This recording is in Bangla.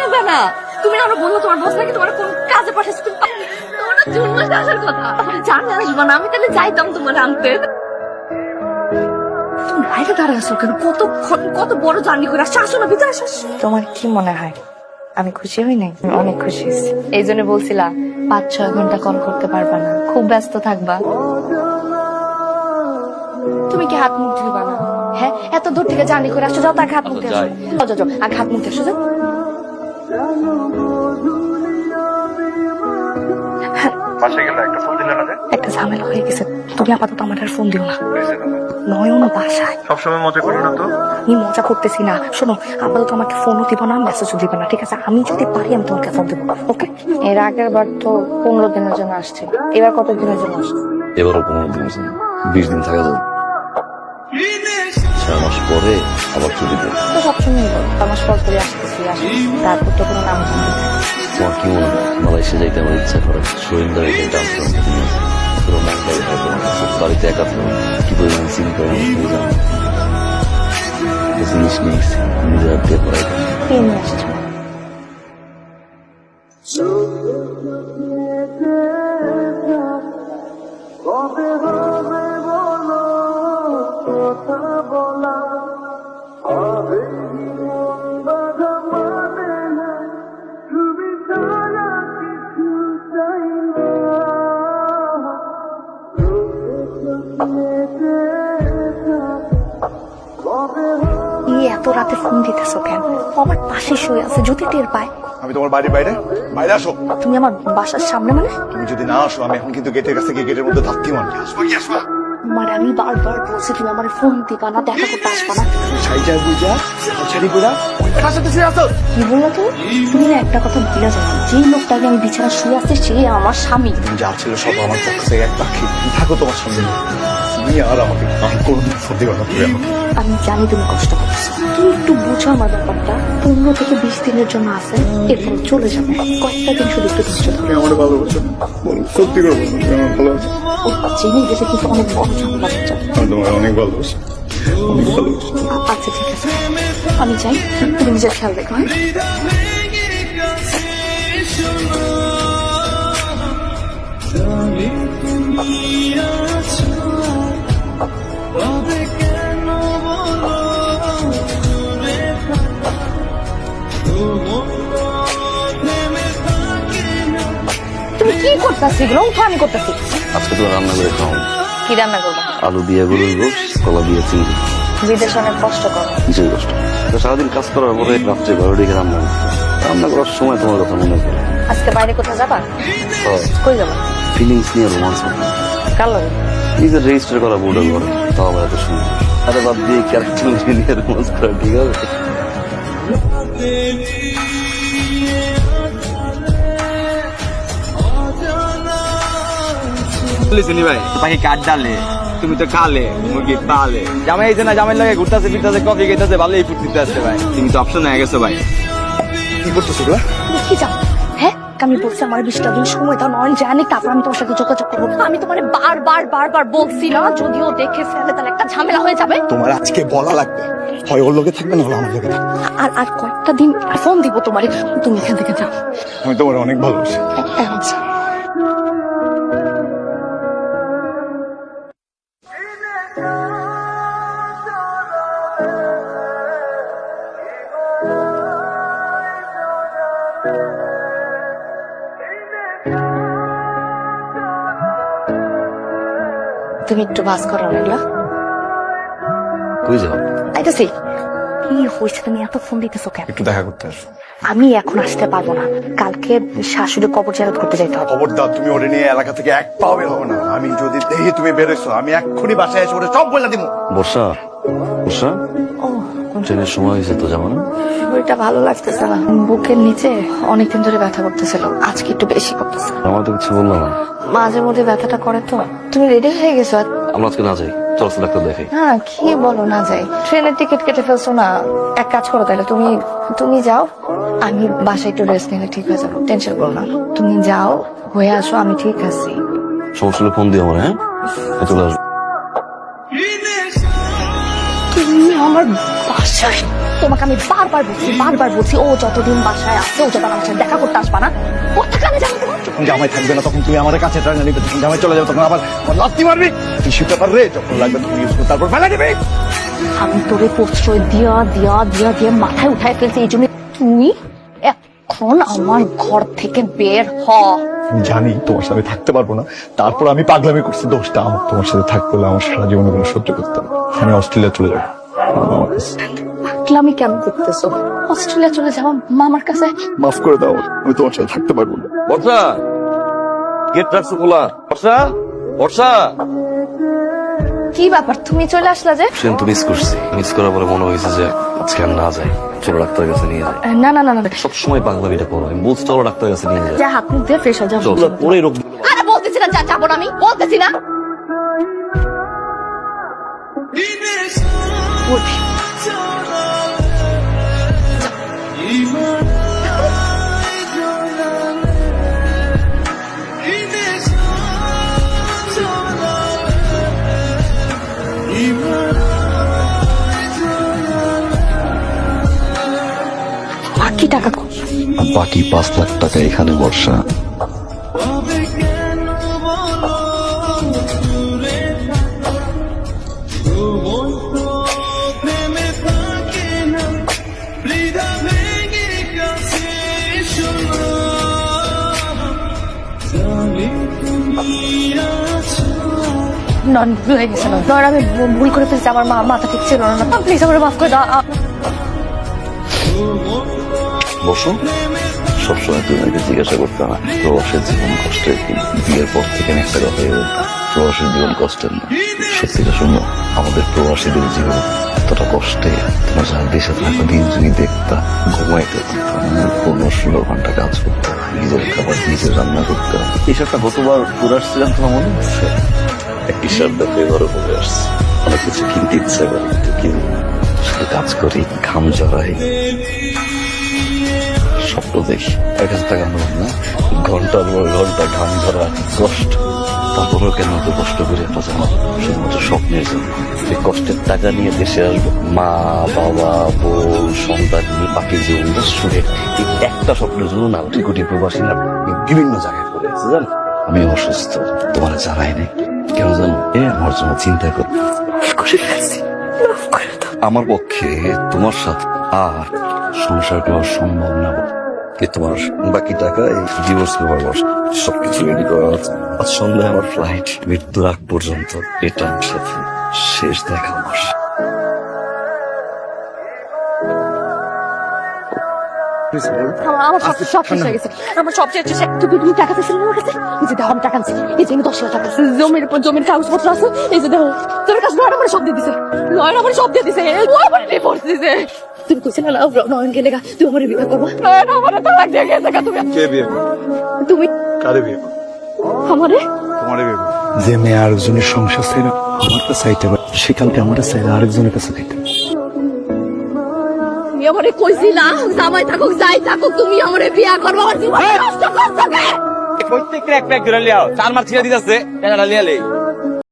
নেবে না। তুমি না আমরা বলবো তোমার বস নাকি তোমার কোন কাজে পাঠাচ্ছে, তোমার না জুন মাসে আসার কথা। জানলে আসবো না, আমি তাহলে যাইতাম তোমার আনতে। তুমি বাইরে দাঁড়ায় আসো কেন? কত বড় জার্নি করে আসছো, আসো না ভিতরে আসো। তোমার কি মনে হয় আমি খুশি হই নাই? অনেক খুশি হয়েছি। এই জন্য বলছিলা 5-6 ঘন্টা কল করতে পারবা না, খুব ব্যস্ত থাকবা। তুমি কি হাত মুখ ধুইবা না? হ্যাঁ, এত দূর থেকে জার্নি করে আসছো, যাও তার হাত মুখ দিয়ে আসো। যাও যাও, আগে হাত মুখ দিয়ে আসো, যাও। একটা ঝামেলা হয়ে গেছে, তুমি আপাতত আমার আর ফোন দিও না। নয়ন বাসায়। সবসময় মজা করো না তো। আমি মজা করতেছি না, শোনো, আপাতত আমাকে ফোনও দিব না, মেসেজও দিব না, ঠিক আছে? আমি যদি পারি আমি তোমাকে ফোন দেবো, ওকে? এর আগের বার তো 15 দিনের জন্য আসছে, এবার কত দিনের জন্য আসছে? এবারও 15 দিনের জন্য, 20 দিন থাকা যাবে। 6 মাস পরে আবার ছুটি দেবে। তো সবসময় বলো 6 মাস পর করে আসতেছি, তারপর তো কোনো নাম জানি না। তোমার কি মনে হয় মালয়েশিয়া যাইতে আমার ইচ্ছা করে? শরীরদার এখানে ডান্স করার পুরো মনটাই হয় তোমার কাছে। বাড়িতে একা থাকো, কি পরিমাণ চিন্তা জিনিস নিয়ে নিজের হাত দিয়ে করাই দেয়। কে নিয়ে আসছো? এত রাতে ফোন দিতেছো কেন? আমার পাশে শুয়ে আছে, যদি টের পায়। আমি তোমার বাড়ির বাইরে, বাইরে আসো। তুমি আমার বাসার সামনে মানে? তুমি যদি না আসো আমি এখন কিন্তু গেটের কাছে গিয়ে গেটের মধ্যে ধাক্কি মারবো। আসবো কি আসবা? মানে আমি বারবার বলছি তুমি আমার ফোন দিবা না, দেখা করতে আসবা না। সাইজা বুঝা ছাড়ি বুঝা কার সাথে শুয়ে আছো? কি বললো তুমি না একটা কথা ভুলে যাও, যে লোকটাকে আমি বিছানা শুয়ে আছে সে আমার স্বামী। তুমি যা ছিল সব আমার পক্ষ থেকে এক পাখি। থাকো তোমার সামনে, তুমি আর আমাকে আর কোনোদিন ফোন দিও না তুমি আমাকে। আমি জানি তুমি কষ্ট করছো, তুমি একটু বুঝো আমার ব্যাপারটা। 15 থেকে 20 দিনের জন্য আছে, এরপর চলে যাবো। কয়েকটা দিন শুধু একটু ধৈর্য ধরো। তুমি আমার ভালোবাসো? সত্যি করে বলো তুমি আমার ভালোবাসো? ও জেনে গেলে কিন্তু অনেক বড় ঝামেলা হয়ে যাবে। আমি তোমার অনেক ভালোবাসি, অনেক ভালোবাসি। আচ্ছা ঠিক আছে, আমি যাই, তুমি নিজের খেয়াল রেখো। হ্যাঁ, তুমি কি করতেছি? এগুলো উঠো, আমি করতেছি। আজকে তো রান্না করে খাও। কি রান্না করবা? আলু দিয়ে গরুর গোশ, কলা দিয়ে চিংড়ি। বিদেশে অনেক কষ্ট করো। কিছুই কষ্ট না। তো সারাদিন কাজ করার পরে রাত্রে 12 দিকে রান্না করতে। রান্না করার সময় তোমার কথা মনে পড়ে। আজকে বাইরে কোথাও যাবা? কই যাবা? ফিলিংস নিয়ে রোমান্স হবে। কার লগে? নিজের রেজিস্টার করা বোর্ডে ঘরে, তাও আবার এত সুন্দর। আরে বাদ দিয়ে ক্যারেক্টার নিয়ে রোমান্স করা ঠিক হবে? চিনি ভাই, পাখি কাঠ ডালে, তুমি তো কালে মুরগি পালে। জামাই এই যে না, জামাই লাগে ঘুরতেছে ফিরতেছে, কফি খেতেছে, ভালোই ফুটতে আসছে ভাই। তুমি তো অপশন হয়ে গেছো ভাই। কি করতেছো গো? তুমি কি যাও? হ্যাঁ, আমি বলছি আমার 20টা দিন সময় দাও, নয় জানি, তারপর আমি তোমার সাথে যোগাযোগ করবো। আমি তোমার বারবার বলছি না, যদিও দেখে ফেলে তাহলে একটা ঝামেলা হয়ে যাবে। তোমার আজকে বলা লাগবে, হয় ওর লোকে থাকবে না হলো আমার লোকে থাকবে। আর কয়েকটা দিন ফোন দিব তোমারে, তুমি এখান থেকে যাও। আমি তোমার অনেক ভালোবাসি। আচ্ছা। তুমি একটু বাস করো এগুলা। কই যাও? আইতাছি। কি হয়েছে, তুমি এত ফোন দিতেছো কেন? একটু দেখা করতে আসো। আমি এখন আসতে পারবো না, কালকে শাশুড়ি কবর জিয়ারত করতে যাইতে হবে। খবরদার তুমি ওরে নিয়ে এলাকা থেকে এক পাও বের হবে না। আমি যদি দেখি তুমি বেরোইছো, আমি এক্ষুনি বাসায় এসে ওরে সব বলে দিব। বর্ষা, বর্ষা, ও, ট্রেনের সময় হয়েছে তো, যাবো না? শরীরটা ভালো লাগতেছে না, বুকের নিচে অনেকদিন ধরে ব্যথা করতেছিল, আজকে একটু বেশি করতেছে। আমার তো কিছু বললাম না। মাঝে মধ্যে ব্যথাটা করে তো। তুমি রেডি হয়ে গেছো? আমরা আজকে না যাই, চল ডাক্তার দেখাই। হ্যাঁ, কি বলো না যাই? ট্রেনের টিকিট কেটে ফেলছো না? এক কাজ করো তাহলে, তুমি যাও, আমি বাসায় একটু রেস্ট নিলে ঠিক হয়ে যাবো, টেনশন করো না। তুমি যাও, হয়ে আসো, আমি ঠিক আছি। সমস্যা হলে ফোন দিও আমার। হ্যাঁ, চলে আসবো। তুমি আমার বাসায় তোমাকে আমি বারবার বলছি ও যতদিন বাসায় আছে ও যত আমার সাথে দেখা করতে আসবা না কোথাকানে যাবে তোমার যখন জামাই থাকবে না তখন তুমি আমার কাছে ট্রেনে নিবে, যখন জামাই চলে যাবে তখন আবার লাত্তি মারবি, টিস্যু পেপার রে যখন লাগবে তুমি ইউজ করে তারপর ফেলে দিবি। আমি তোরে প্রশ্রয় দিয়া মাথায় উঠায় ফেলছি, এই জন্য তুই এখন আমার ঘর থেকে বের হ। আমি জানি তোমার সাথে থাকতে পারবো না, তারপর আমি পাগলামি করছি, দোষটা আমার। তোমার সাথে থাকতে হলে আমার সারা জীবন এগুলো সহ্য করতে হবে। আমি অস্ট্রেলিয়া চলে যাবো। পাগলামি কেন করতেছো? অস্ট্রেলিয়া চলে যাওয়া মামার কাছে। মাফ করে দাও, আমি তোমার সাথে থাকতে পারবো না। বর্ষা, গেট রাখছো খোলা। বর্ষা, বর্ষা। কি ব্যাপার, তুমি চলে আসলা যে? সেদিন তো মিস করছি। মিস করার পরে মনে হয়েছে যে আজকে আর না যাই, চলো ডাক্তারের কাছে নিয়ে যাই। না সবসময় পাগলামিটা করো। আমি বলছি চলো ডাক্তারের কাছে নিয়ে যাই। যা হাত মুখ দিয়ে ফ্রেশ হয়ে যাও। চলো পরে রোগ। আরে বলতেছি না যাবো না, আমি বলতেছি না। বাকি টাকা বাকি 5 লাখ টাকা এখানে বর্ষা। নন ভুল হয়ে গেছে, নয় আমি ভুল করে ফেলছি, আমার মাথা ঠিক ছিল না। প্লিজ আমার মাফ করে দাও। বসো। সবসময় তুমি আমাকে জিজ্ঞাসা করতে না প্রবাসের জীবন কষ্টের কি। বিয়ের পর থেকে আমি একটা কথাই বলতাম, প্রবাসের জীবন কষ্টের না। সত্যিটা শুনো, আমাদের প্রবাসীদের জীবন এতটা কষ্টে। তোমার যার দেশে থাকা দিন যদি দেখতা, ঘুমাইতে পারতাম না, 15-16 ঘন্টা কাজ করতাম, নিজের খাবার নিজের রান্না করতাম। এইসবটা গতবার ঘুরে আসছিলাম, তোমার মনে হচ্ছে? একটি শব্দ এবারও ঘুরে আসছে। অনেক কিছু কিনতে ইচ্ছা করে, কিন্তু শুধু কাজ করি, ঘাম জড়াই, স্বপ্ন দেখি। এক হাজার টাকা নেব না, ঘন্টার পর ঘন্টা ঘাম ধরা কষ্ট। তারপরেও কেন এত কষ্ট করে একটা জানো? শুধুমাত্র স্বপ্নের জন্য। এই কষ্টের টাকা নিয়ে দেশে আসবো, মা বাবা বোন সন্তান নিয়ে বাকি জীবনটা শুনে এই একটা স্বপ্নের জন্য না কোটি কোটি প্রবাসী না বিভিন্ন জায়গায় পড়ে আছে জানো। আমি অসুস্থ, তোমার জানাই নেই কেন জানো? আমার জন্য চিন্তা করো। আমার পক্ষে তোমার সাথে আর সংসার করা সম্ভব না। কি তোমার বাকি টাকা এই ডিভোর্স পেপার সবকিছু রেডি করা আছে। আজ সন্ধ্যায় আমার ফ্লাইট, মৃত্যুর আগ পর্যন্ত এটা সাথে শেষ দেখা আমার। আমার সব শেষ হয়ে গেছে, আমার সব শেষ। তুমি টাকা দিয়েছিল আমার কাছে? এই যে দেখো আমি টাকা দিচ্ছি, এই যে 10,000 টাকা জমির উপর জমির কাগজপত্র আছে, এই যে দেখো তোর কাছে নয়ন আমার সব দিয়ে দিছে, নয়ন আমার সব দিয়ে দিছে, ও আমার ডিভোর্স দিছে। তুমি কইছিলে না নয়ন গেলে তুমি আমার বিয়ে করবা, নয়ন আমার তালাক দিয়ে গেছে। তুমি কে বিয়ে করবে? তুমি কারে বিয়ে করবে? আমারে তোমারে বিয়ে করবে। যে মেয়ে আরেকজনের সংসার চাইলে আমার কাছে চাইতে পারে, সেখানকে আমার চাইলে আরেকজনের কাছে চাইতে। তুমি আমারে কইছিলা জামাই থাকুক যাই থাকুক তুমি আমারে বিয়া করবা, আমার জীবন নষ্ট করছো কে? প্রত্যেক এক প্যাক ধরে লিয়াও, 4 মাস ছিড়ে দিতেছে, টাকাটা লিয়ালে।